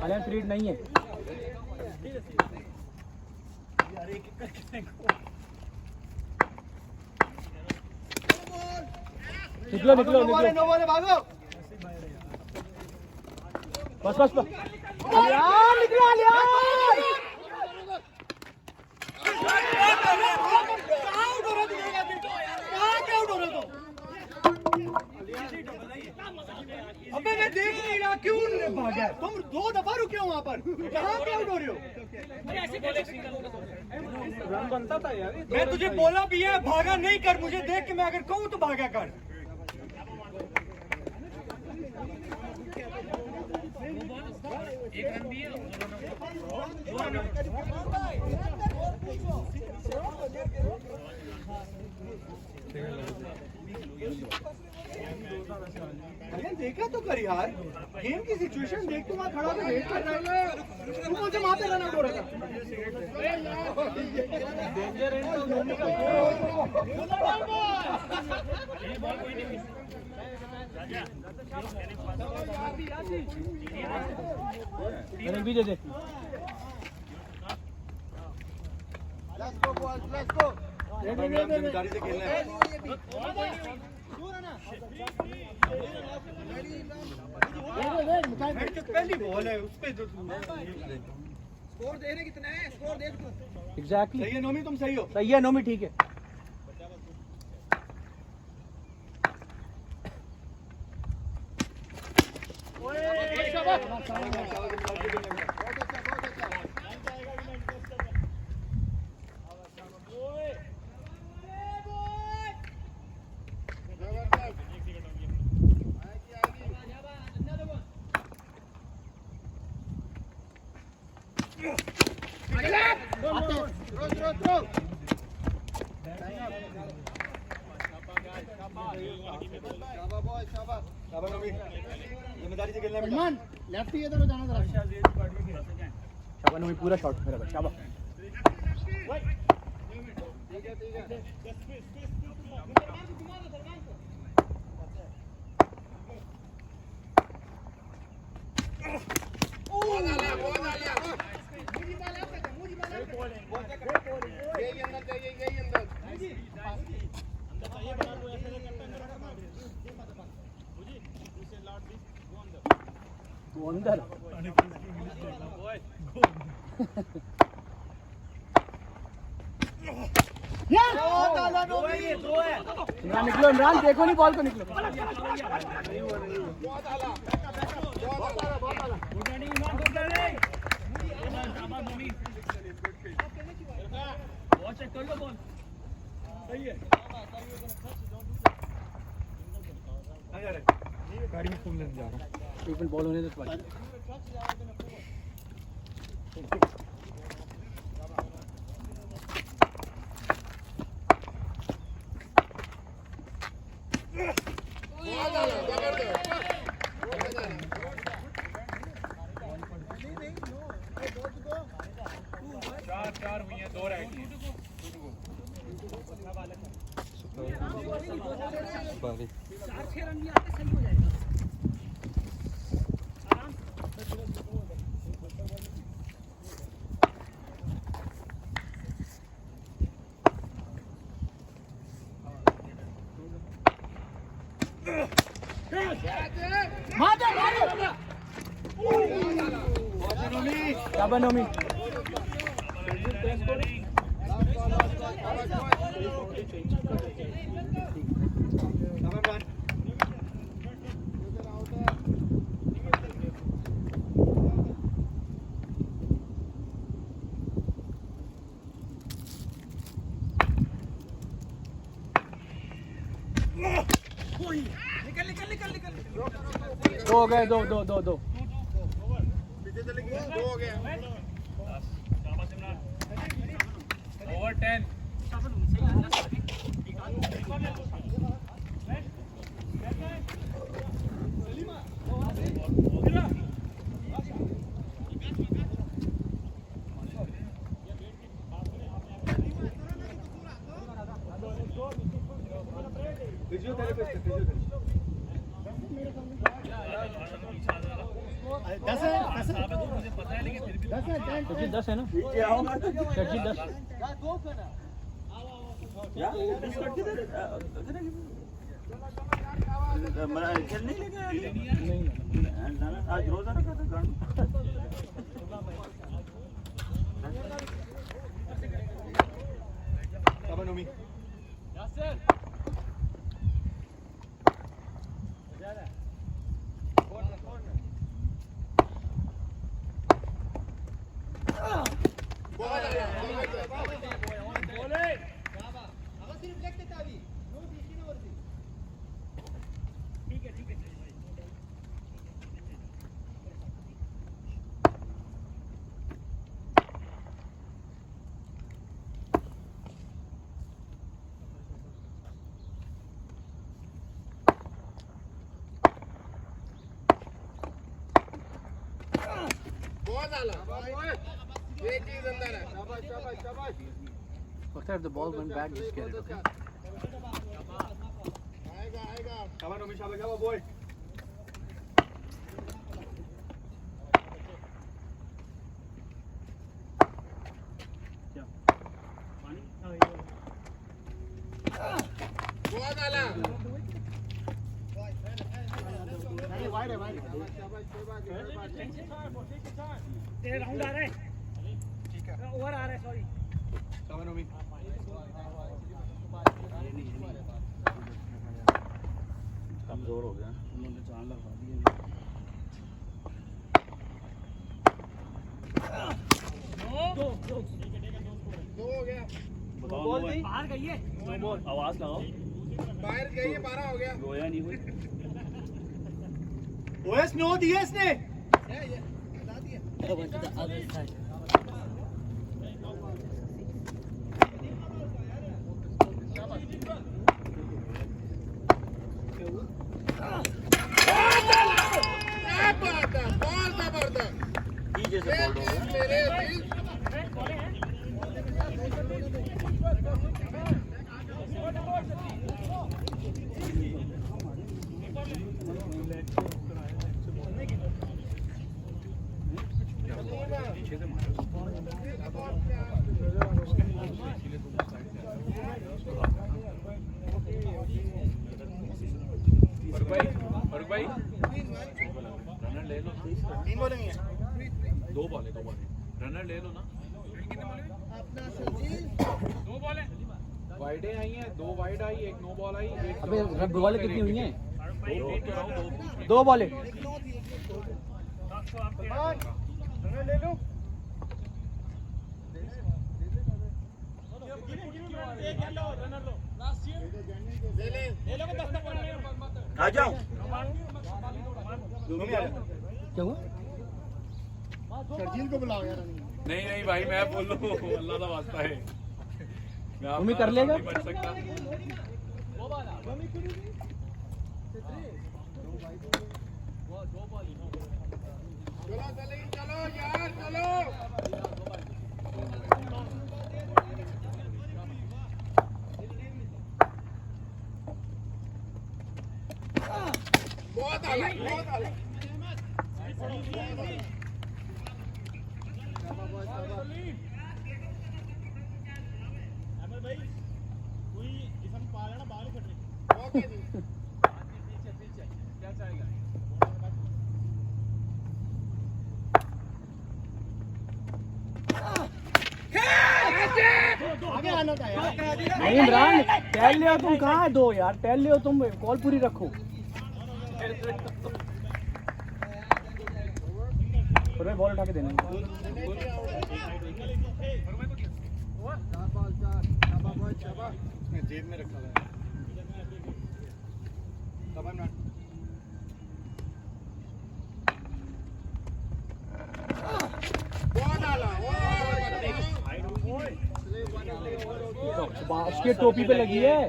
Balance read नहीं है। निकलो निकलो निकलो, भागो बस बस बस, निकलो अबे मैं देख नहीं रहा क्यों भागा? तुम 2 दफा रुके हो वहाँ पर, कहाँ पे आउट हो रहे हो? रन बनता था यार। मैं तुझे बोला भी है भागा नहीं कर, मुझे देख के मैं अगर कहूँ तो भागा कर। एक रन भी है। देखा तो कर यार, गेम की सिचुएशन देख, तू वहाँ खड़ा होकर वेट कर रहा है, तू मुझे वहाँ पे रन आउट हो रहा था। भी दे दे। जिम्मेदारी से खेलना है। पहली बॉल है उस पे जो स्कोर देने कितना है, स्कोर देख तू। एग्जैक्टली सही है नोमी, तुम सही हो। सही है नोमी, ठीक है। जिम्मेदारी से खेलना है। लेफ्ट ही इधर जाना जरा। शाबाश नोमी, पूरा शॉट मेरा भाई, शाबाश। अंदर इमरान निकलो, इमरान देखो नहीं बॉल को, निकलो। गाड़ी में फोन लेने जा रहा हूँ। एक मिनट बॉल होने दे। चार हुई हैं, 2 रह गई हैं। शाबाश नोमी। दो हो गए, दो दो दो दो। ओवर 10। फिजियोथेरेपिस्ट 10 है 10 है मुझे पता है लेकिन फिर भी 10 है 10 है ना पीछे आओगा तो 10 यार बीस कट किधर मैं खेल नहीं लेके आया आज रोजा रखा था गांड कबन उमी यासर If the ball went back, just get it, okay? Come on, Umi, Shabba, boy. तेरे राउंड आ रहा है ठीक है ओवर आ रहा है सॉरी Come on, Umi. कमजोर हो गया उन्होंने जान लगवा दी दो हो गया बॉल दी बाहर गई है आवाज लगाओ बाहर गई है 12 हो गया गोया नहीं हुई ओएस नो दिया इसने बता दिया जैसे बॉल फारूक भाई रनर ले लो ना 3 बॉलें हैं 2 बॉल रनर ले लो ना दो बॉल है वाइडें आई हैं 2 वाइड आई 1 नो बॉल आई एक अबे बॉलें कितनी हुई हैं? 2 बॉलें ले लो आ जाओ क्या हुआ? शर्जील को बुलाओ यार नहीं भाई मैं बोल लूं अल्लाह का वास्ता है मैं उम्मीद कर लेगा? नहीं बच सकता चलो यार चलो बहुत आला आगे आना था यार नहीं इमरान टहल ले तुम कहाँ है 2 यार टहल ले तुम कॉल पूरी रखो फिर बॉल उठा के देना जेब में रखा हुआ है उसके टोपी पे लगी है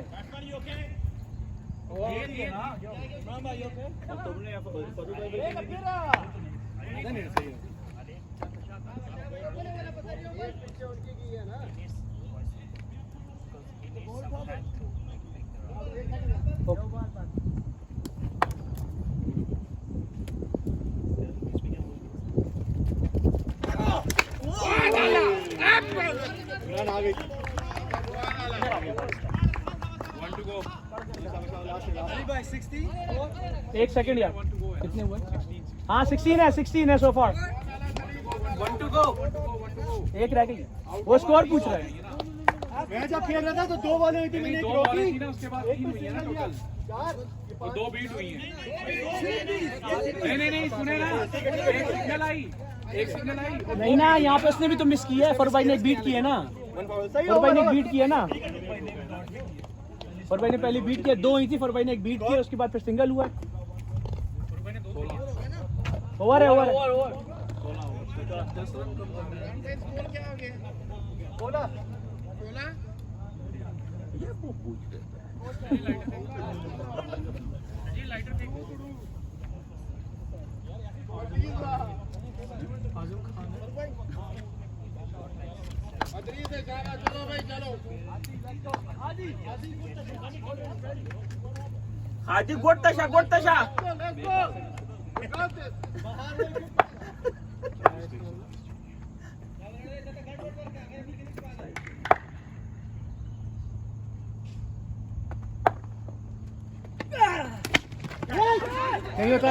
नहीं सही है आ गई 1 to go. एक सेकंड यार, कितने हुए? हाँ 16 है सो फार। 1 to go. एक रह गई, वो स्कोर पूछ रहा है। मैं जब खेल रहा था तो 2 बॉलें हुई थी, मैंने एक दो बॉलें रोकी, थी ना, उसके बाद 3 हुई है ना टोटल। और 2 बीट हुई हैं। नहीं सुने ना, एक सिग्नल आई। नहीं ना, यहाँ पे उसने भी तो मिस किया है। फरूख भाई ने एक बीट की है ना, सही फरूख भाई ने एक बीट की है ना, फरूख भाई ने पहली बीट किया, 2 हुई थी, फरूख भाई ने एक बीट किया, उसके बाद फिर सिंगल हुआ। ओवर है, ओवर है। हाजी गोट तशा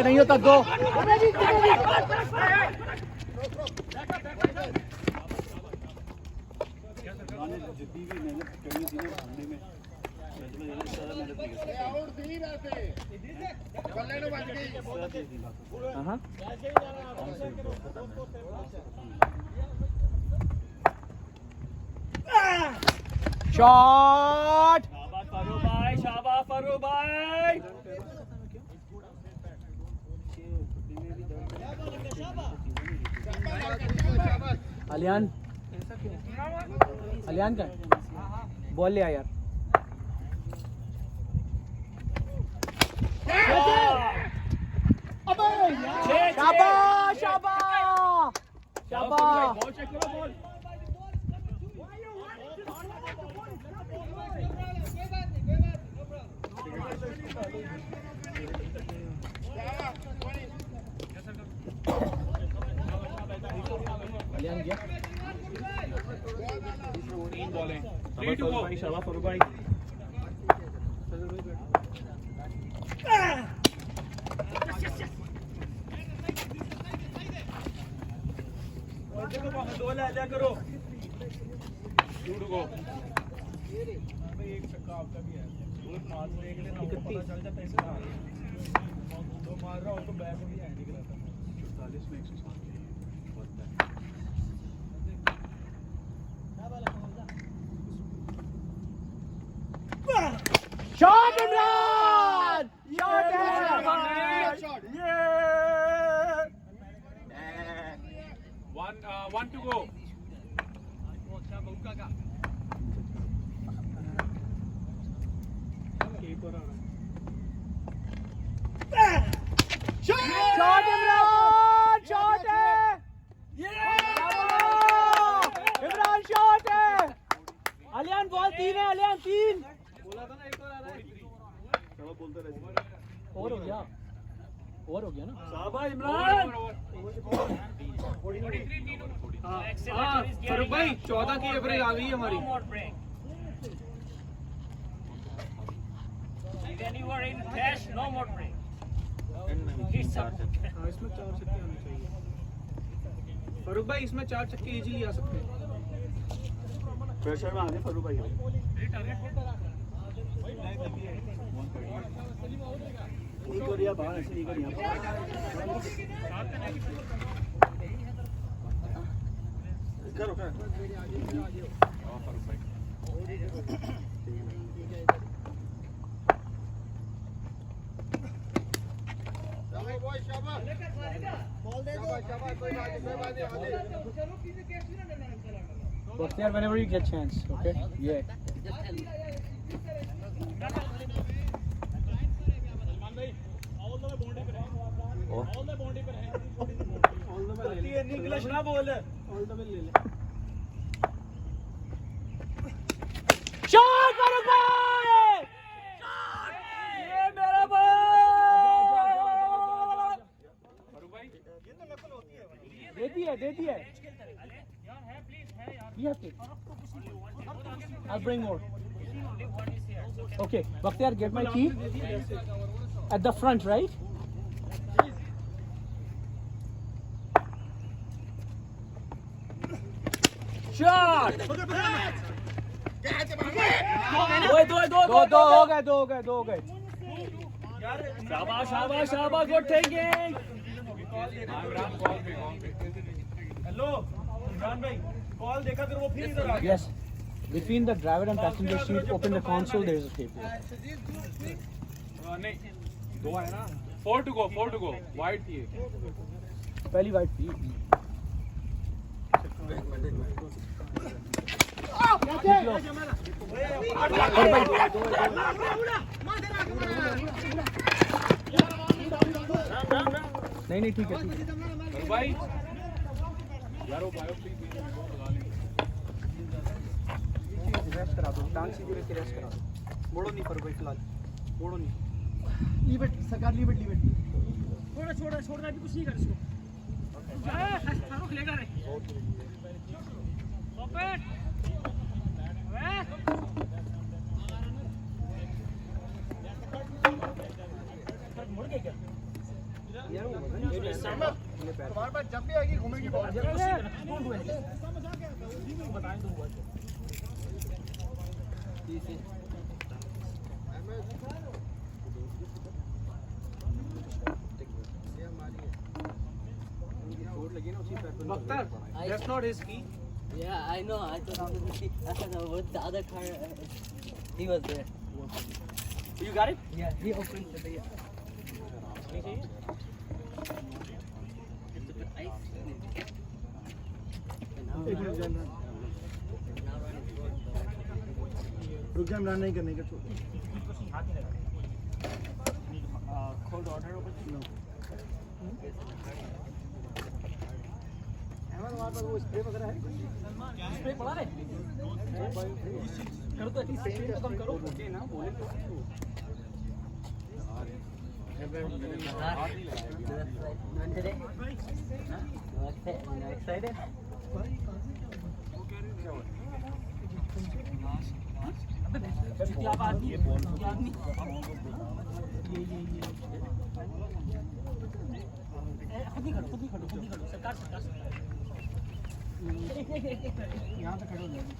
नहीं होता 2। शॉट, शाबाश फरूख भाई। अलियान का बॉल ले आ यार। शाबाश शाबाश शाबाश। अलियान गया। 3 बॉलें। 3 to go. शाबाश फरूख भाई। दो ले आजा करो। 2 to go. Shot Imran, shot है। 1 to go. Shot Imran, shot है। इमरान शॉट है। अलियान बॉल 3 है, अलियान 3। और हो गया, और हो गया ना। शाबाश इमरान। फरूख भाई 14 की एवरेज आ गई हमारी। When you are in cash, no more break. It's up. इसमें 4 छक्के आने चाहिए। फरूख भाई इसमें 4 छक्के इजीली आ सकते हैं। प्रेशर में आने फरूख भाई। नहीं करिया बाहर, ऐसे नहीं करिया। करो Box there whenever you get chance, okay? Yeah. English ना बोल। शॉट फरूख भाई, ये मेरा भाई। देती है। We have to. I'll bring more. Okay, Bakhtiar, get my key. At the front, right? Shot! दो हो गए. शाबाश, good thinking. हेलो इमरान भाई कॉल देखा फिर वो फिर इधर आ गया Yes. Between the driver and passenger seat, open the console. There is a tape. नहीं 2 है ना 4 to go वाइड थी पहली वाइट थी. नहीं ठीक है. भाई यार वो बायोपिक लगा लेंगे रेस्ट करा दो टांग सीधी रख के रेस्ट करा दो मोड़ो नहीं पर भाई फिलहाल मोड़ो नहीं लीव इट सरकार लीव इट छोड़ना भी कुछ नहीं कर इसको फारूक लेगा रे ओपन मुड़ गए क्या यार वो तुम्हारे पास जब भी आएगी घूमेगी बहुत बताएं तो हुआ Bakhtar, that's not his key. Yeah, I know. I thought with the other car, he was there. You got it? Yeah, he opened the door. रुक जा इमरान नहीं करने का छोड़ Cold water open? No. वो स्प्रे वगैरह है स्प्रे पड़ा रे करो तो एटलीस्ट स्प्रे तो कम करो. ओके ना बोले तो Excited? खुद ही खड़ो सरकार यहाँ पे खड़े हो जाएगी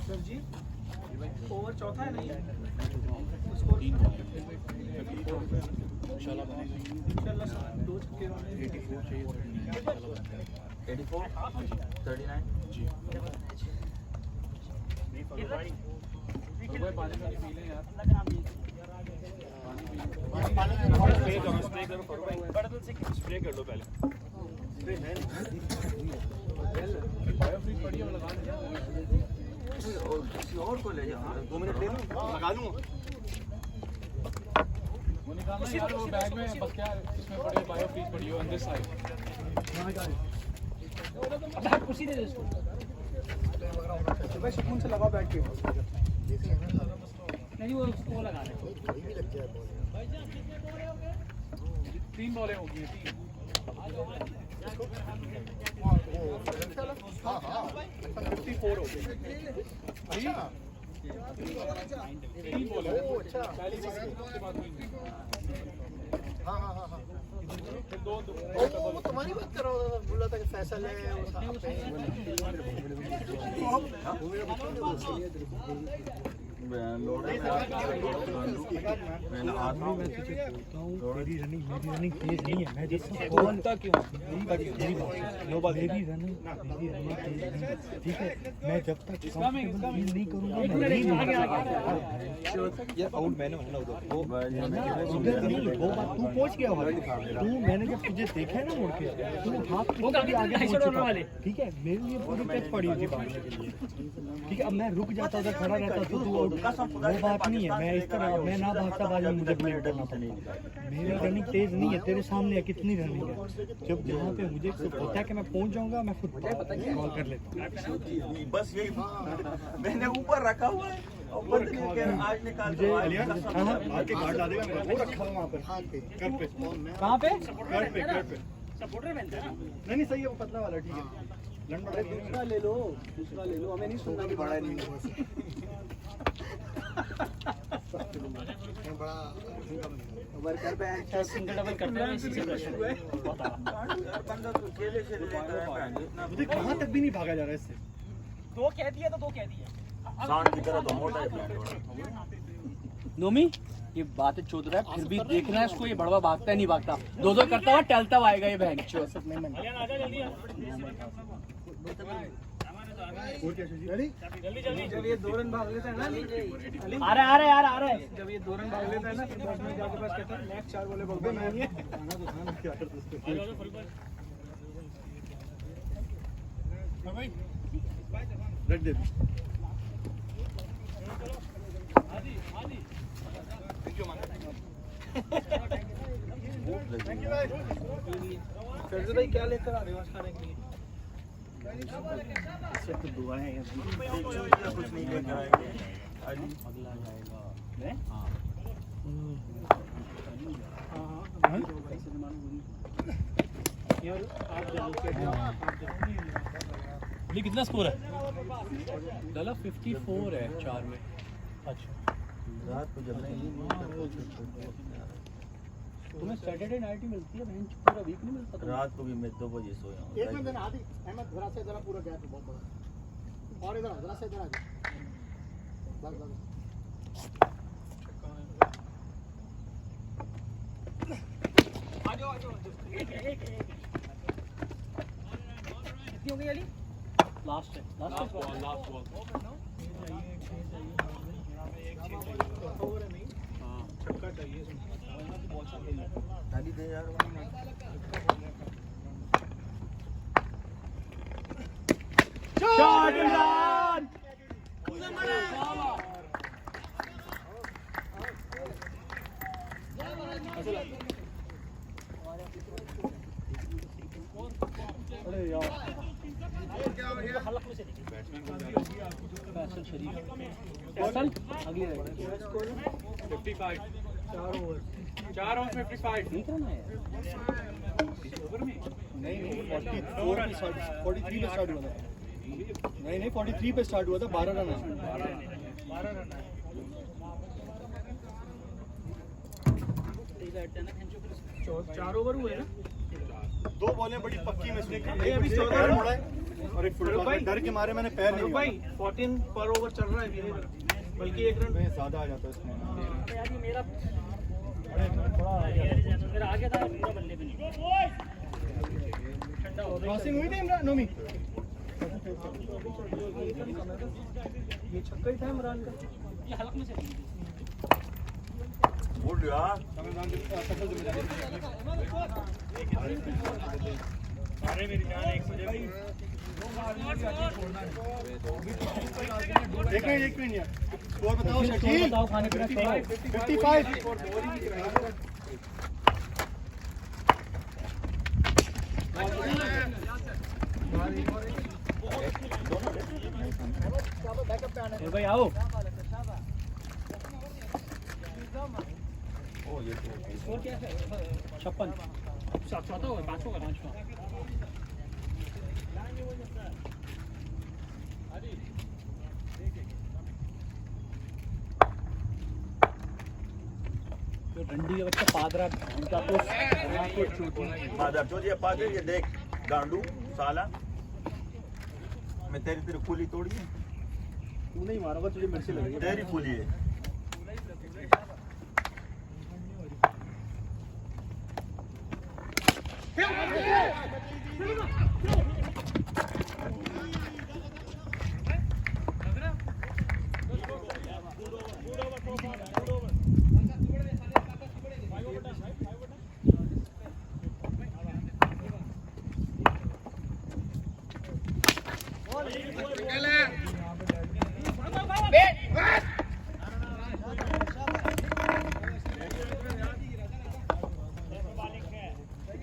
सर जी ओवर चौथा है नहीं उसको इंशाल्लाह दो छक्के 84 चाहिए 84 39 जी भाई पानी पी लें यार स्प्रे कर लो पहले बायोफ्रीज पड़ी है लगा दें किसी और को ले जाओ 2 मिनट ले लो लगा दूंगा वो निकालना यार वो बैग में बस क्या इसमें पड़ी है बायोफ्रीज पड़ी है ऑन दिस साइड कुर्सी दे दे इसको. भाई सुकून से लगाओ बैठ के नहीं वो उसको लगा रहे 3 बॉलें हो गई 54 हो गई 3 बॉलें पहली उसके बाद फिर दो वो तुम्हारी बात कर रहा था बोला था कि फैसल है मैंने आदमी में तुझे बोलता हूँ मेरी रनिंग तेज नहीं है मैं जैसे बोलता क्यों मेरी रनिंग तेज नहीं है ठीक है मैं जब तक कंफर्टेबल फील नहीं करूँगा यार आउट मैंने माना उधर वो उधर नहीं वो बात तू पहुँच गया भाई तू मैंने जब तुझे देखा है ना मुड़ के तू हाथ आगे पहुँच चुका ठीक है मेरे लिए पूरी टच पड़ी थी भागने के लिए ठीक है अब मैं रुक जाता उधर खड़ा रहता तो तू आउट वो बात नहीं है, मैं इस तरह मैं ना भागता बाद में मुझे ब्लेम करना पड़ता। मेरी रनिंग तेज नहीं है, तेरे सामने है कितनी रनिंग है। जब जहाँ पे मुझे पता है कि मैं पहुँच जाऊँगा, मैं खुद कॉल कर लेता हूँ। बस यही मैंने ऊपर रखा हुआ है और बंद लेके आज निकाल मुझे आके गार्ड ला देगा, वो रखा हुआ वहाँ पर घर पे। कहाँ पे? घर पे नहीं सही है, वो पतला वाला ठीक है। दूसरा ले लो, हमें नहीं सुनना कि बड़ा नहीं सिंगल डबल करते हैं इसी से प्रेशर हुआ है। मुझे कहाँ तक भी नहीं भागा जा रहा है इससे। दो कह दिया तो दो कह दिया। सांड की तरह तो मोटा है। नोमी ये बात चोद रहा है, फिर भी देखना है इसको, ये बड़वा भागता है नहीं भागता, दो दो करता हुआ टलता हुआ आएगा ये बहन चो। जब ये 2 रन भाग लेता है ना, आ रहे जब ये 2 रन भाग लेता है ना, फिर बाद में जाके पास कहता है नेक्स्ट 4 बॉलें भाग नहीं है। रख दे। फैजल भाई क्या लेकर आ रहे हो आज खाने के लिए? तो दुआ है कुछ नहीं लेकर आएंगे। ये कितना स्कोर है? गला 54 है 4 में। अच्छा रात को जब तुम्हें सैटरडे नाइट ही मिलती है, बेंच पूरा वीक नहीं मिलता तुम्हें? रात को भी मैं 2 बजे सोया हूँ। एक मिनट आदि अहमद जरा से जरा पूरा गैप है बहुत बड़ा। और इधर जरा से इधर आ जा। बस कितनी हो गई अली? लास्ट है, लास्ट बॉल। छक्का चाहिए इसमें। खाली दे यार। Shot run. अरे यार फैसल शरीफ फैसल अगली राइड 55 4 ओवर 55 ठीक है ना यार। नहीं 43 पे स्टार्ट हुआ था। नहीं 43 पे स्टार्ट हुआ था। 12 रन है। 12 रन है। 4 ओवर हुए ना। 2 बॉलें बड़ी पक्की में से ये अभी 14 पैर मुड़ा है और एक फुटबॉल डर के मारे मैंने पैर नहीं भाई 14 पर ओवर चल रहा है धीरे धीरे, बल्कि 1 रन ज्यादा आ जाता है इसमें। यार ये मेरा मेरा आगे था पूरा बल्ले पे नहीं। क्रॉसिंग हुई थी इमरान नोमी। ये छक्का ही था इमरान का। ये हलक में से बोल यार। अरे मेरी जान 1 बजे भाई एक मिनट यार स्कोर बताओ शकील। बताओ खाने पीना क्या है? 55 ए भाई आओ। स्कोर क्या है? 56 चौथा होगा, 5 होगा, 5वां। तो डंडी का बच्चा पादरा उनका तो माधव चो ये पादर ये देख गांडू साला मैं तेरी पुली तोड़ी है। तू नहीं मारोगा तुझे मेरे से लगेगा। तेरी पुली है।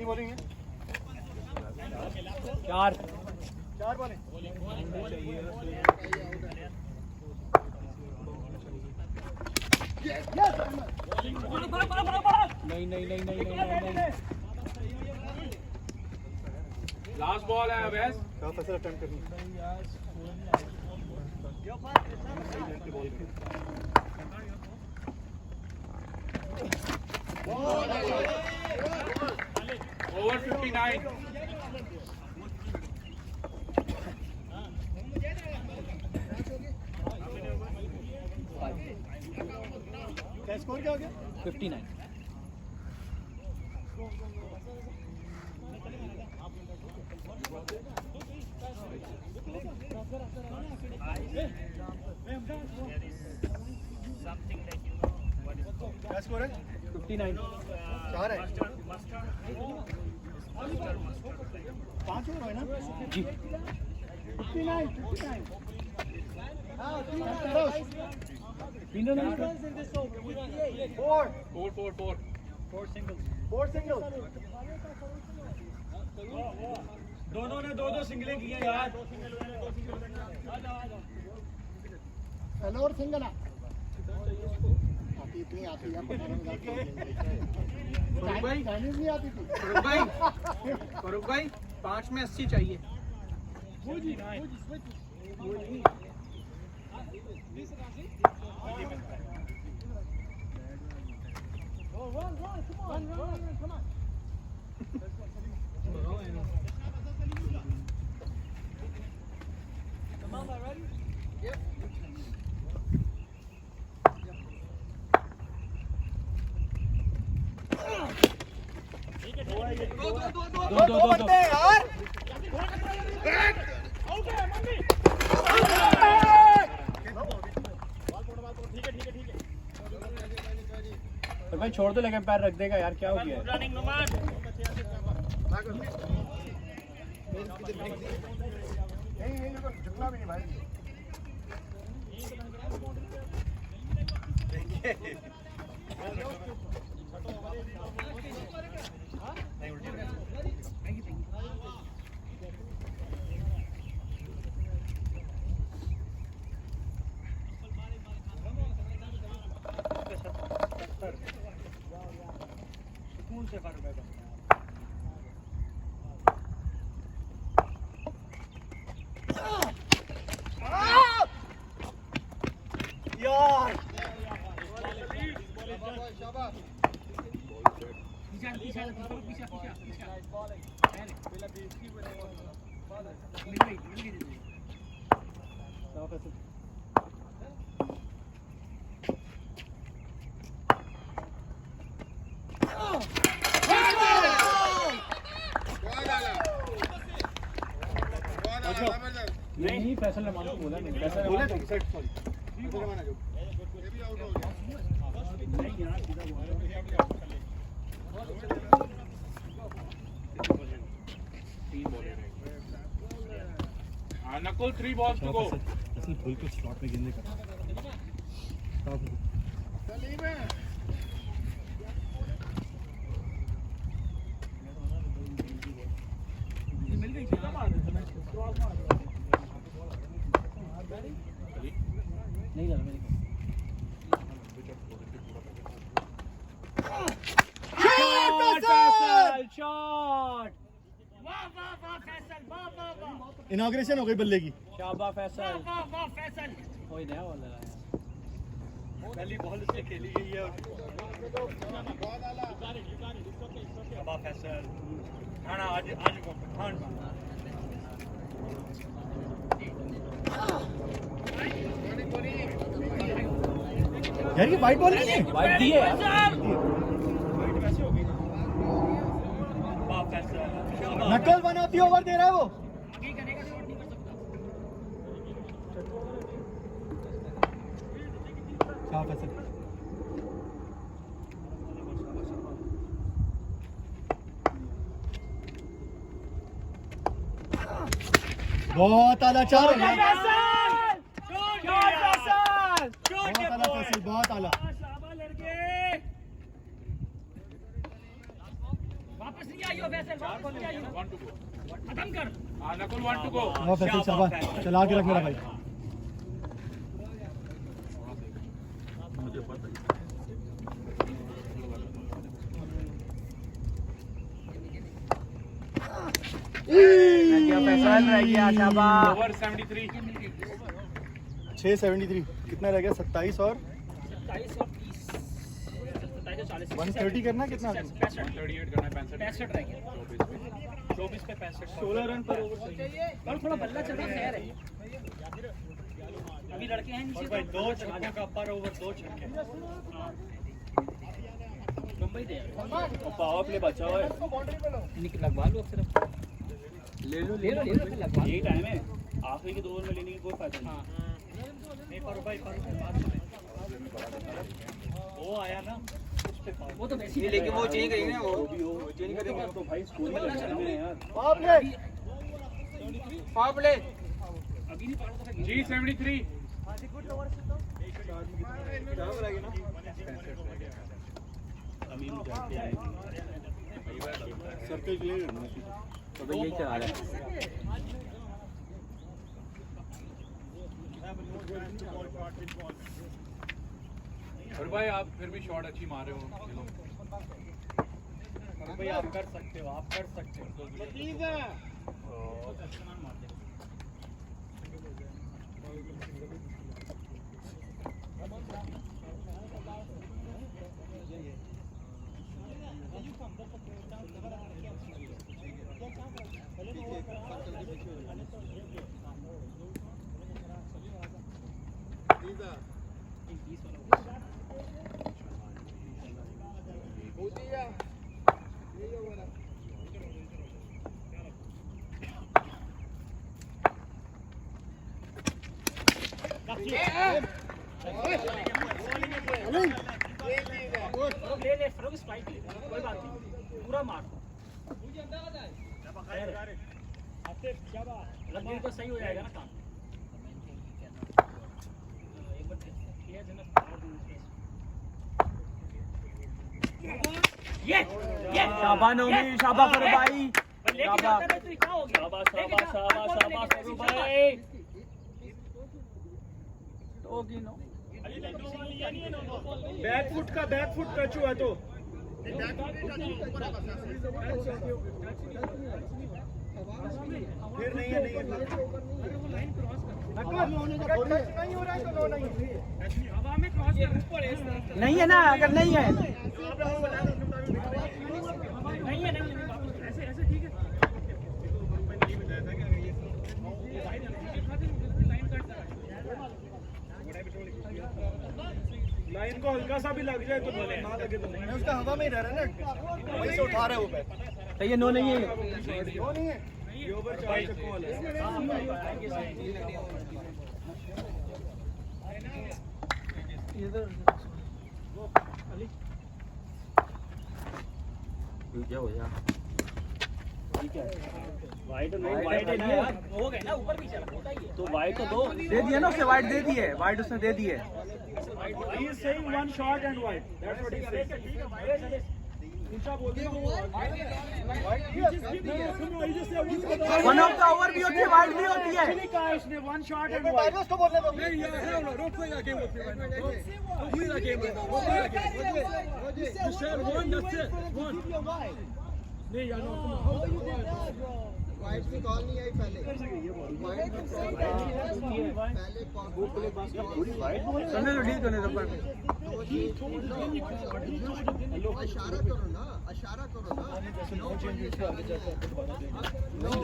कितनी बॉलिंग है? 4 4 बॉलें। नहीं लास्ट बॉल है अवैस क्या फैसला अटेम्प्ट करनी ओवर 59 क्या स्कोर क्या हो गया? 59 क्या स्कोर है? 59 4 है। 5 ओवर है ना? जी 59 4 सिंगल्स। दोनों ने 2-2 सिंगलें की हैं यार। हेलो और सिंगल आती इतनी आती है फरूक भाई चाइनीज नहीं आती थी। फरूक भाई 5 में 80 चाहिए। दो भाई छोड़ दो, लेकिन पैर रख देगा यार, क्या हो गया? Running Numan. नहीं झुकना भी नहीं भाई। सुकून से फारूक भाई यार नहीं फैसल ने मानो बोला नहीं, फैसल बोले थे सेट सॉरी जो नकुल 3 balls to go. असल फुल को स्लॉट में गेंदे कर नहीं लगा मेरे शॉट। वाह वाह वाह फैसल, वाह वाह वाह, इनॉग्रेशन हो गई बल्ले की। शाबाश फैसल। वाह वाह फैसल। कोई नया वाला है पहली बॉल उससे खेली गई है। शाबाश फैसल। खाना आज खान यार ये वाइट बॉल नहीं है। वाइट दी है यार। नकल बनाती ओवर दे रहा है वो। क्या फैसल बहुत आला चार हो गया। बहुत आला फैसल, बहुत आला। वापस नहीं क्या यो वैसे वापस क्या यो One to go. खत्म कर Nakul want to go. वाह फैसल शाबाश चला के रख मेरा भाई मुझे पता है Over 73. 673 कितना रह गया 27 और 27 और 30 27 और 40 130 करना कितना 138 करना है 65 रह गया 24 पे 65 16 रन पर ओवर चाहिए। और थोड़ा बल्ला चल रहा खैर है अभी लड़के हैं नीचे भाई 2 छक्कों का पर ओवर 2 छक्के मुंबई दे पावर प्ले बचा हुआ है निकल लगवा लो सिर्फ ले लो फिर लगवा यही टाइम है आखिरी के 2 ओवर में लेने की कोई फायदा नहीं पर भाई बात वो आया ना उस पे वो तो वैसे ही लेकिन वो चेंज करेंगे ना, वो चेंज करेंगे तो भाई स्कूल में लगना है यार पावर प्ले। अभी नहीं पकड़ सकते G73. सर्कल क्लियर करना तो भाई यही चला रहा है। और भाई आप फिर भी शॉट अच्छी मार रहे हो चलो भाई आप कर सकते हो ले ले फरोग स्ट्राइक ले कोई बात नहीं पूरा मार लगी तो सही हो जाएगा ना काम एक बार किया जनक ये शाबाश नौमी, शाबाश करो भाई, शाबाश तो क्या हो गया शाबाश करो भाई बैक फुट टच हुआ तो फिर नहीं है नहीं है ना, अगर नहीं है ऐसे ऐसे ठीक है लाइन को हल्का सा भी लग जाए तो ना लगे तो नहीं। उसका हवा में ही रह रहा है ना वहीं से उठा रहे हो बैट तो ये नो नहीं है, वो नहीं है ये ओवर 4 छक्कों वाला क्या हो गया वाइड नहीं यार हो गए ना ऊपर पीछे होता ही है तो वाइड तो दो दे दिया ना उसने, वाइड दे दी है, वाइड उसने दे दी है। He is saying one shot and wide. That's what he says. One of the over भी होती है, वाइड भी होती है। इसने one shot and wide. उसको बोलने दो. वाइड की कॉल नहीं आई पहले करने तो ठीक, करने तो पर इशारा करो ना, इशारा करो ना।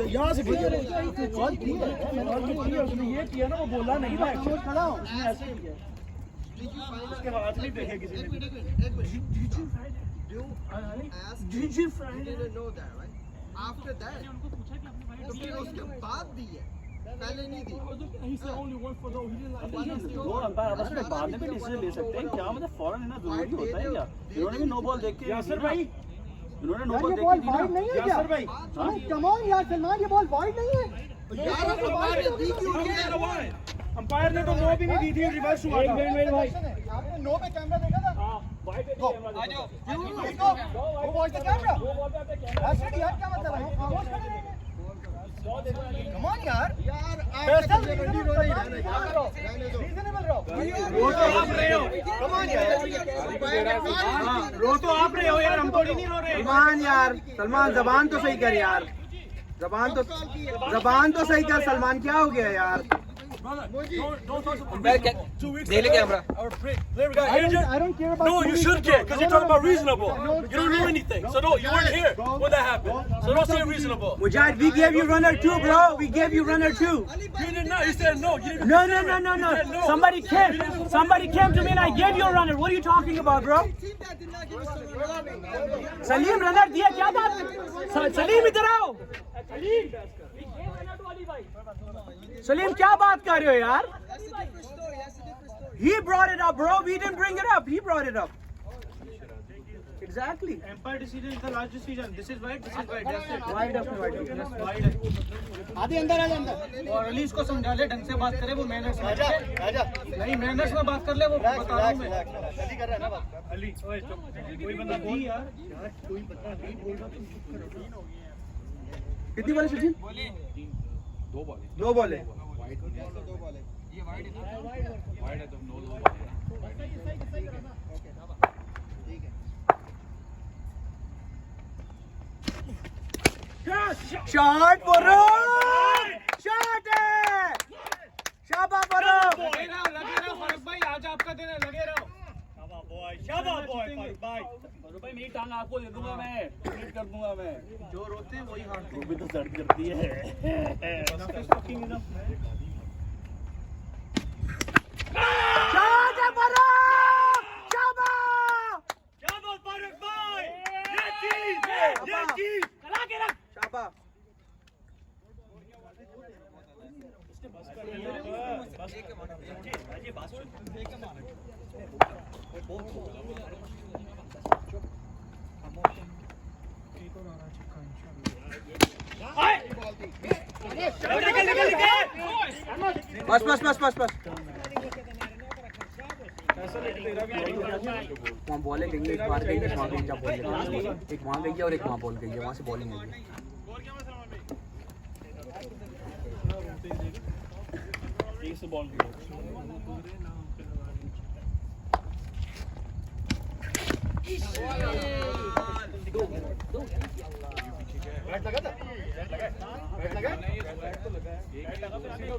यहाँ से उसने ये किया ना, वो बोला नहीं था एक्चुअली खड़ा हूँ उसने ऐसे ही किया उसके हाथ नहीं देखे किसी ने After that, तो फिर उसके बाद दी है, पहले नहीं दी। दो अंपायर आपस में बाद में भी डिसीजन ले सकते हैं, क्या मतलब फौरन है ना जरूरी होता है क्या? इन्होंने भी नो बॉल देख के यासर भाई, इन्होंने नो बॉल देख के दी ना यासर भाई। कम ऑन यार सलमान, ये बॉल वाइड नहीं है यार, अंपायर दी क्यों अंपायर ने तो नो भी नहीं दी थी, रिवर्स हुआ था। भाई आपने नो पे कैमरा देखा था? रो तो आप रहे हो यार, हम थोड़ी नहीं रो रहे। सलमान यार, सलमान जबान तो सही कर यार, जबान तो सही कर सलमान, क्या हो गया यार? दे ले camera. I don't care about. No, you should care, because you're talking about reasonable. You don't know anything. So no, you weren't here when that happened. So don't say reasonable. Mujahid, we gave you runner 2, bro. We gave you runner 2. You did not. You said no. You didn't. No. Somebody came to me and I gave you a runner. What are you talking about, bro? Salim runner दिया, क्या बात? सलीम इधर आओ। सलीम क्या बात कर रहे हो यार? He brought it up, bro. We didn't bring it up. He brought it up. Exactly. Empire decision is the last decision. This is white, this is white. That's it. Wide up, wide up. Just wide. आधे अंदर आजा अंदर। और अली इसको समझा ले, ढंग से बात करे, वो मैनर्स में नहीं, मैनर्स में बात कर ले, वो बता रहा हूँ मैं। जल्दी कर रहा है ना बात। अली ओए कोई बंदा बोल यार कोई बंदा नहीं बोल रहा, तुम चुप करो। कितनी बॉल है सचिन? दो बॉल है। शॉट फॉरवर्ड, शॉट है, शाबाश फॉरवर्ड। लगे रहो फारूक भाई, आज आपका दिन है, लगे रहो। शाबाश बॉय, फारूक भाई मेरी टांग आपको दे दूंगा मैं, ट्रीट कर दूंगा मैं। जो रोते हैं वही हारते वो भी तो दर्द करती है। शॉट है फॉरवर्ड, शाबाश। शाबाश फारूक भाई, ये चीज चला के रख। शाबाश। बस। वहाँ बॉलें गई, एक बार गई, वहाँ गई, जब बॉल गई, एक वहाँ गई है और एक वहाँ बॉल गई है, वहाँ से बॉलिंग हो गई।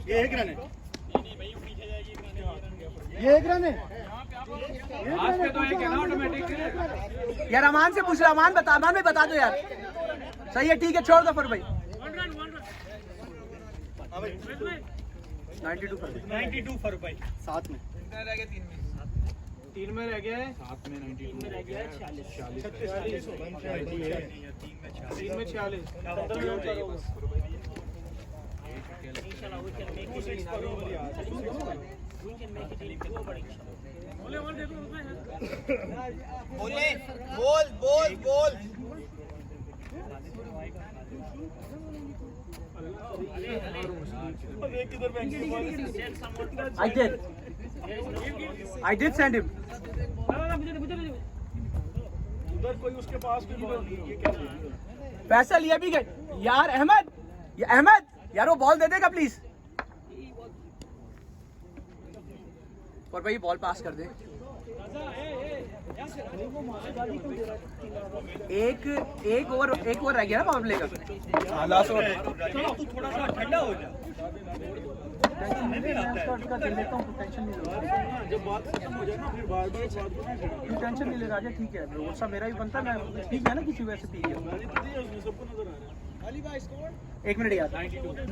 ये एक रन है। ये एक रन है। आज पे तो एक है ना ऑटोमेटिक। यार अमान से पूछ रहा, अमान में बता दो यार। सही है, ठीक है, छोड़ दो फिर भाई। 92 फारूक भाई, 7 में। 3 में रह गया है, 7 में 92 में रह गया है, 46 3 में 46। बोल I did send him. उधर कोई उसके पास भी बॉल नहीं, ये क्या है? फैसल ये भी गए यार। अहमद यार वो बॉल दे देगा प्लीज। और भाई बॉल पास कर दे। एक ओवर रह गया ना पावर प्ले का। Last over. चलो तू थोड़ा सा ठंडा हो जा। जब बात खत्म हो जाए ना फिर बार बात टेंशन नहीं ले राजा, ठीक है ब्रो, सब मेरा भी बनता है, मैं ठीक है ना किसी वजह से ठीक है। सबको नजर आ रहा है। अली भाई स्कोर 1 मिनट यार।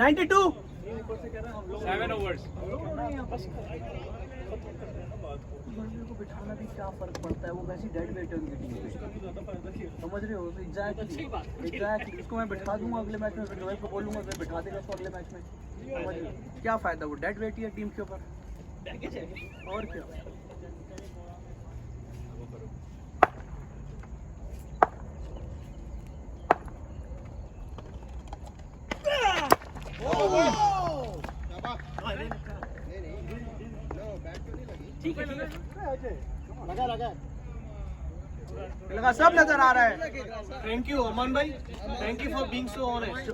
92 7 overs. को बिठाना भी क्या फर्क पड़ता है, वो वैसी डेड वेट है उनकी टीम पे, समझ रहे हो? एग्जैक्टली उसको मैं बिठा दूंगा अगले मैच में, फिर जोएल को बोलूंगा फिर बिठा देगा उसको अगले मैच में। समझ रहे हो? क्या फायदा, वो डेड वेट ही है टीम के ऊपर, और क्या। ठीक है लगा लगा सब नजर आ रहा है। थैंक यू अमन भाई, thank you for being so honest.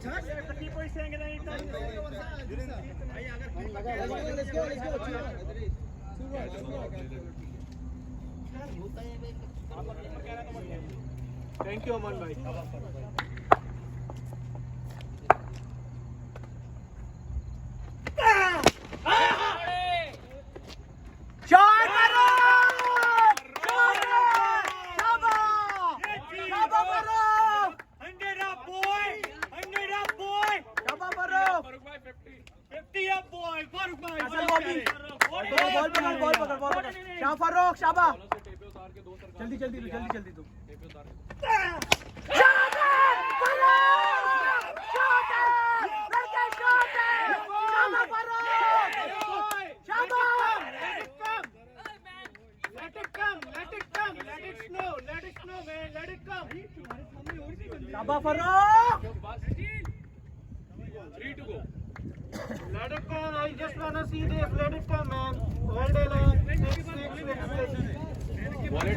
Thank you Aman भाई। फारूक शाबा जल्दी जल्दी तू शाबा Farooq 3 to go. Let it come. I just wanna see this. Let it come, man. Hold it on.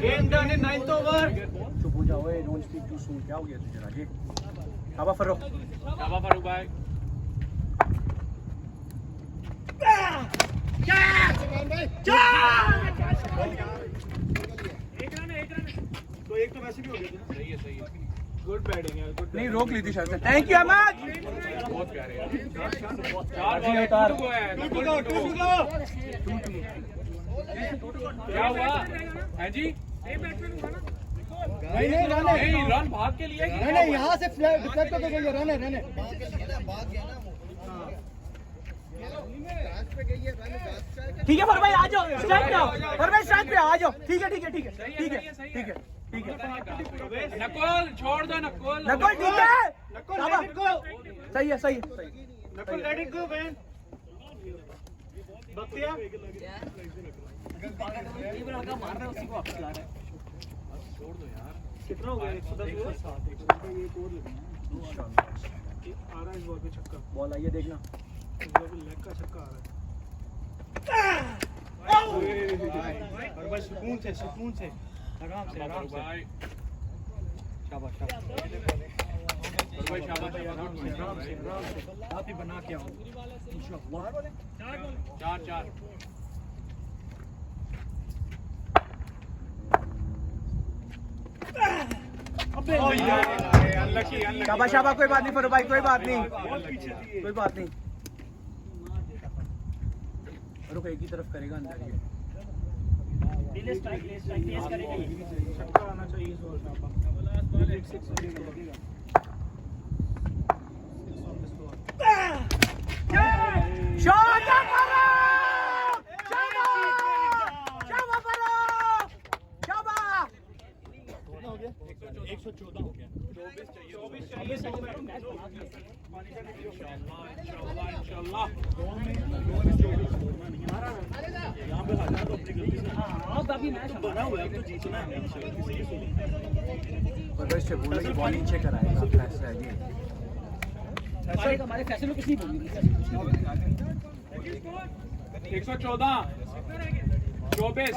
Game done in 9th over. चुप हो जाओ, don't speak too soon. क्या हो गया तुझे राजे? शाबा फारूक शाबाश फारूक भाई। तो एक तो वैसे भी हो गया था। सही है सही है। गुड बैटिंग यार, गुड। नहीं रोक ली थी शायद से। Thank you Ahmed. बहुत प्यारे यार। 4 बॉल 2 है। क्या हुआ हैं जी? नहीं रन भाग के लिए नहीं यहाँ से डिफलेक्ट होकर गई है। रन है ठीक है फर भाई, आ जाओ स्ट्राइक पे आओ। फर भाई स्ट्राइक पे आ जाओ। ठीक है नकुल छोड़ दो नकुल। नकुल ठीक है। सही है Nakul let it go man. बख्तिया मार रहा है उसी को वापस ला रहा है। छोड़ दो यार। कितना हो गया? 110 हुआ। एक और लगना आ रहा है इस बॉल पे छक्का। बॉल आइए देखना। इस बॉल पे लेग का छक्का आ रहा है। और बस सुकून से आराम से भाई शाबाश भाई शाबाश आप ही बना के आओ इंशाल्लाह। 4 शाबाश कोई बात नहीं फर भाई, कोई बात नहीं। रुको, एक ही तरफ करेगा अंदर ये। छक्का आना चाहिए इस बॉल पे। बॉलिंग चेक कराएगा फैसला है ये। हमारे फैसले में कुछ नहीं बोली। 114 24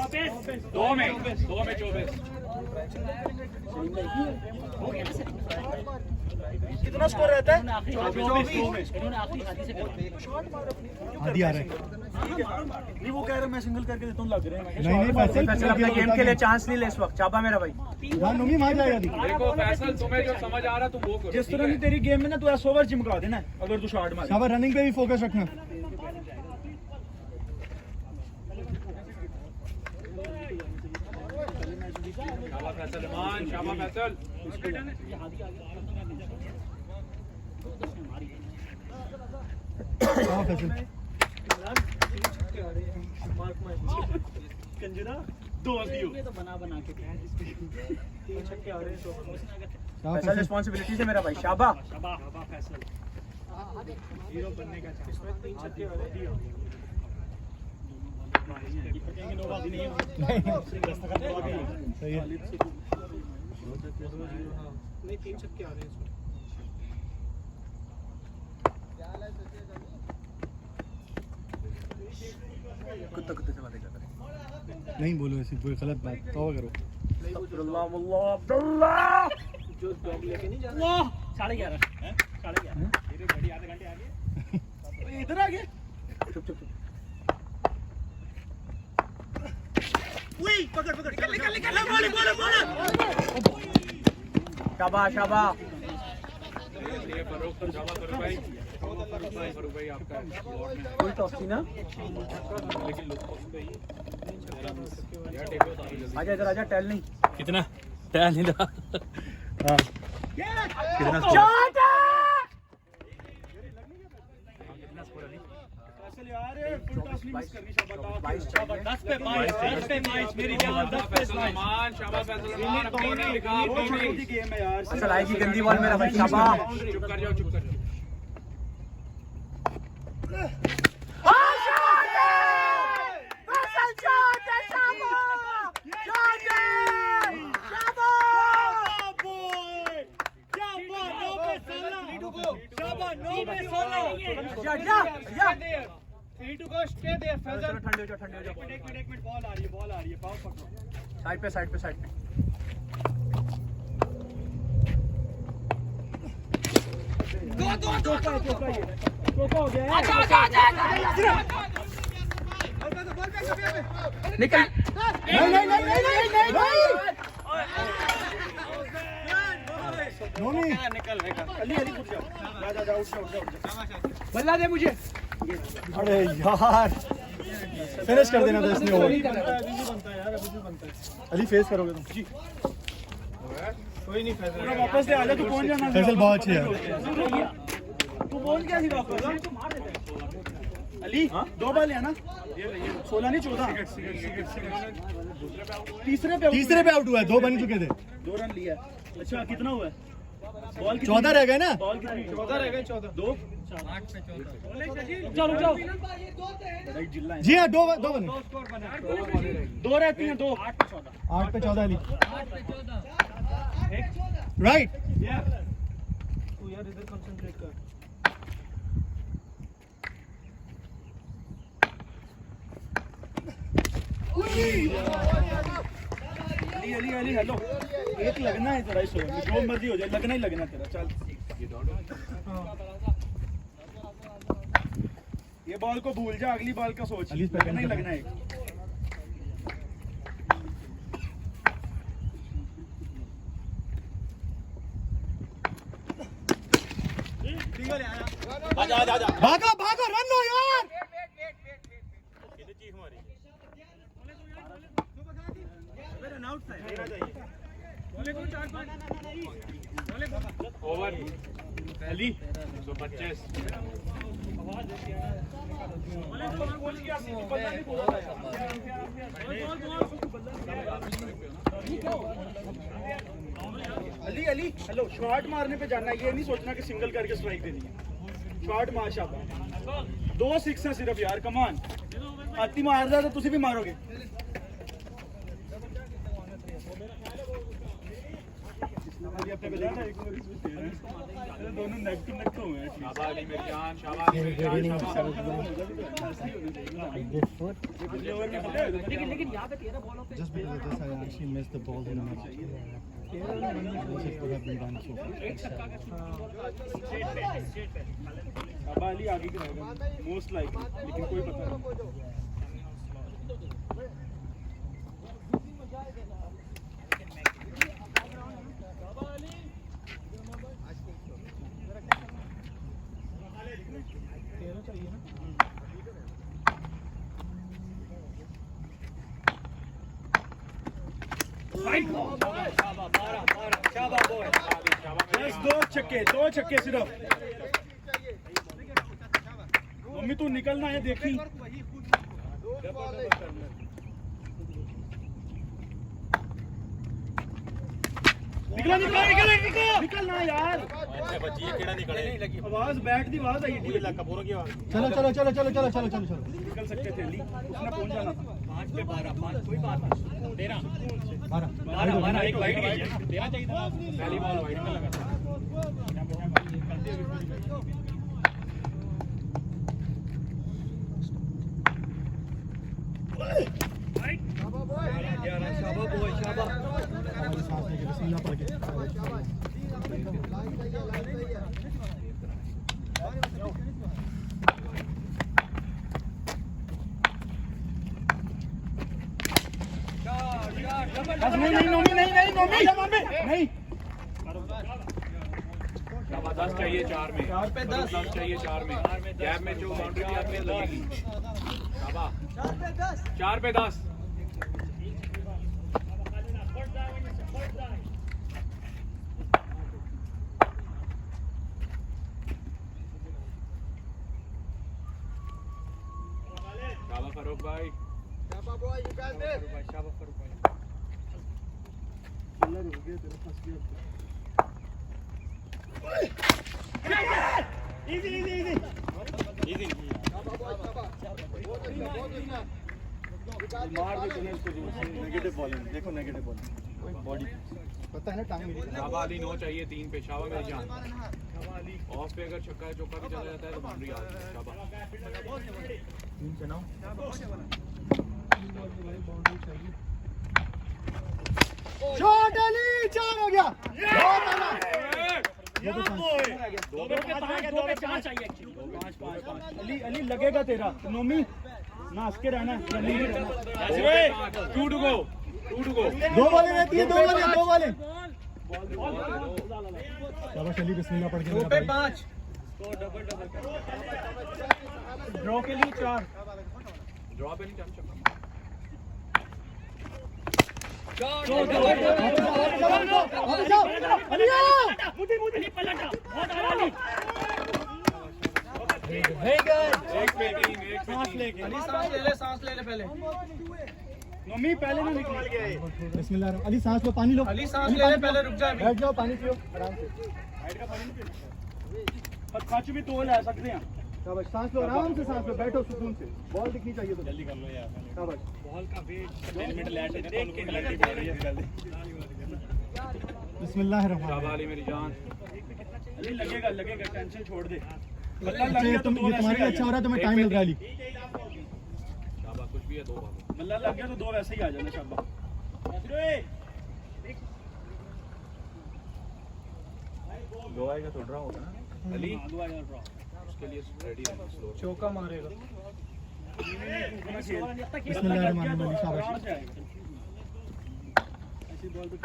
2 में 24। कितना स्कोर रहता है? इन्होंने आखिरी हाथी से आदि आ रहा है। नहीं वो कह रहे मैं सिंगल करके देता हूँ, लग रहे हैं। नहीं फैसल अपने गेम के लिए चांस नहीं ले इस वक्त। चाबा मेरा भाई नुमी मार जाएगा। देखो फैसल, तुम्हें जो समझ आ रहा तुम वो करो। जिस तरह की तेरी गेम में ना, तू 100 ओवर चिमका देना अगर तू शॉट मारे। शाबाश, रनिंग पे भी फोकस रखना। शाबाश फैसल ईमान, शाबाश फैसल। हाँ फैसल कंजरा दोस्त दियो। तो बना के छक्के आ रहे हैं। फैसल रिस्पांसिबिलिटी से मेरा भाई। शाबा फैसल हीरो बनने का चांस। इसमें 3 छक्के आ रहे हैं। सही है। नहीं 3 छक्के आ रहे हैं इसमें। कुत्ते से बातें कर रहे। नहीं बोलो ऐसी कोई गलत बात, तौबा करो। अब्दुल्ला वल्लाह अब्दुल्ला जो डॉग लेके नहीं जा रहा 11:30 11:30 मेरे घड़ी आधे घंटे आगे इधर आ गए चुप चुप पकड़ निकल शाबाश शाबाश ये फरूक भाई आपका कोई टॉस थी ना लेकिन लोग आजा इधर आजा टैल नहीं कितना टैल नहीं लगा कितना यार फुल टॉस नहीं मिस करनी शाबाश 10 पे 22 मेरी जान 10 पे सलमान शाबाश सलमान अपनी नहीं लिखा अपनी नहीं गेम है यार असल आएगी गंदी बॉल मेरा भाई शाबाश चुप कर जाओ Three to go, stay there, Faisal. ठंडे हो जाओ एक मिनट बॉल आ रही है पाओ पकड़ो साइड पे निकल नहीं अली उठ जाओ जा उठ जाओ बल्ला दे मुझे अरे यार फिनिश कर देना था इसने ओवर अली फेस करोगे तुम जी कोई नहीं फैसला वापस से आजा तू पहुंच जाना फैसल बहुत अच्छी है तू पहुंच गया थी वापस अली 2 बॉल है ना 16 नहीं 14 तीसरे पे आउट हुआ है 2 बन चुके थे 2 रन लिया अच्छा कितना हुआ है बॉल 14 रह गए ना बॉल कितनी 14 रह गए 14 2 चलो जाओ जी हाँ 2 बने 2 रहती हैं 2 8 पे 14 अली राइट तू यार इधर कंसंट्रेट कर अली हेलो एक लगना है तेरा इस ओवर में जो मर्जी हो जाए लगना ही लगना तेरा चल ये बॉल को भूल जा अगली बॉल का सोच अली इस पे लगना ही लगना है भागो रन लो यार over Ali 125 Ali hello shot मारने पे जाना ये नहीं सोचना कि सिंगल करके स्ट्राइक देनी है शॉट मार शाबाश 2 6 हैं सिर्फ यार कमान आती मार रहा तो तुसी भी मारोगे दोनों नेक टू नेक हुए हैं शाबाश अली मेरी जान शाबाश मेरी जान लेकिन यहाँ पे 13 बॉलों पे Just because of this, I actually missed the ball in the match. This would have been done so far. Ali आगे की रहेगा मोस्ट लाइक लेकिन कोई पता नहीं बस 2 छक्के सिर्फ मम्मी तू निकलना है देखी निकलना यार आवाज बैट दी आवाज आई थी चलो निकल सकते थे अली उसने पहुंच जाना था 5 पे 12 कोई बात नहीं 13 एक वाइड गई है 13 चाहिए था पहली बॉल वाइड में लगा था शाबाश नहीं शाबाश 10 चाहिए 4 में 4 पे 10 चाहिए 4 में गैप में जो बाउंड्री भी आपने लगेगी शाबाश 4 पे 10 शाबाश फारूक भाई मार देते हैं इसको नेगेटिव बॉलिंग देखो नेगेटिव बॉलिंग बॉडी पता है ना टांग मेरी शाबा अली 9 चाहिए 3 पे शाबा मेरी जान ऑफ पे अगर छक्का चौका भी चला जाता है तो बाउंड्री आ जाती है शाबा 3 से 9 शॉट अली 4 हो गया दो पे 4 चाहिए एक्चुअली अली लगेगा तेरा नोमी ना हंस के रहना है 2 टू गो 2 टू गो 2 बॉलें रहती है 2 बॉलें शाबाश अली बिस्मिल्लाह पढ़ के 2 पे 5 ड्रॉ के लिए 4 ड्रॉ पे नहीं चांस चक्का सांस ले ले पहले मम्मी पहले ना निकल गया बिस्मिल्लाह अली सांस लो पानी लो अली सांस ले ले पहले रुक जा अभी बैठ जाओ पानी पियो आराम से खच भी तोल है सकते हैं शाबाश सांस लो आराम से सांस लो बैठो सुकून से बॉल दिखनी चाहिए तो जल्दी कर लो यार शाबाश बॉल का वेट 10 मिनट लेट है देख के बिस्मिल्लाहिर्रहमानिर्रहीम शाबा अली मेरी जान अली लगेगा टेंशन छोड़ दे अच्छा ये तुम्हारे लिए अच्छा हो रहा है तुम्हें टाइम मिल रहा है अली शाबा कुछ भी है 2 भागो मल्ला लग गया तो 2 वैसे ही आ जाना शाबाश दो आएगा तो ड्रॉ होगा ना अली उसके लिए रेडी रहना स्लो चौका मारेगा बिस्मिल्लाहिर्रहमानिर्रहीम शाबाश ऐसी बॉल पे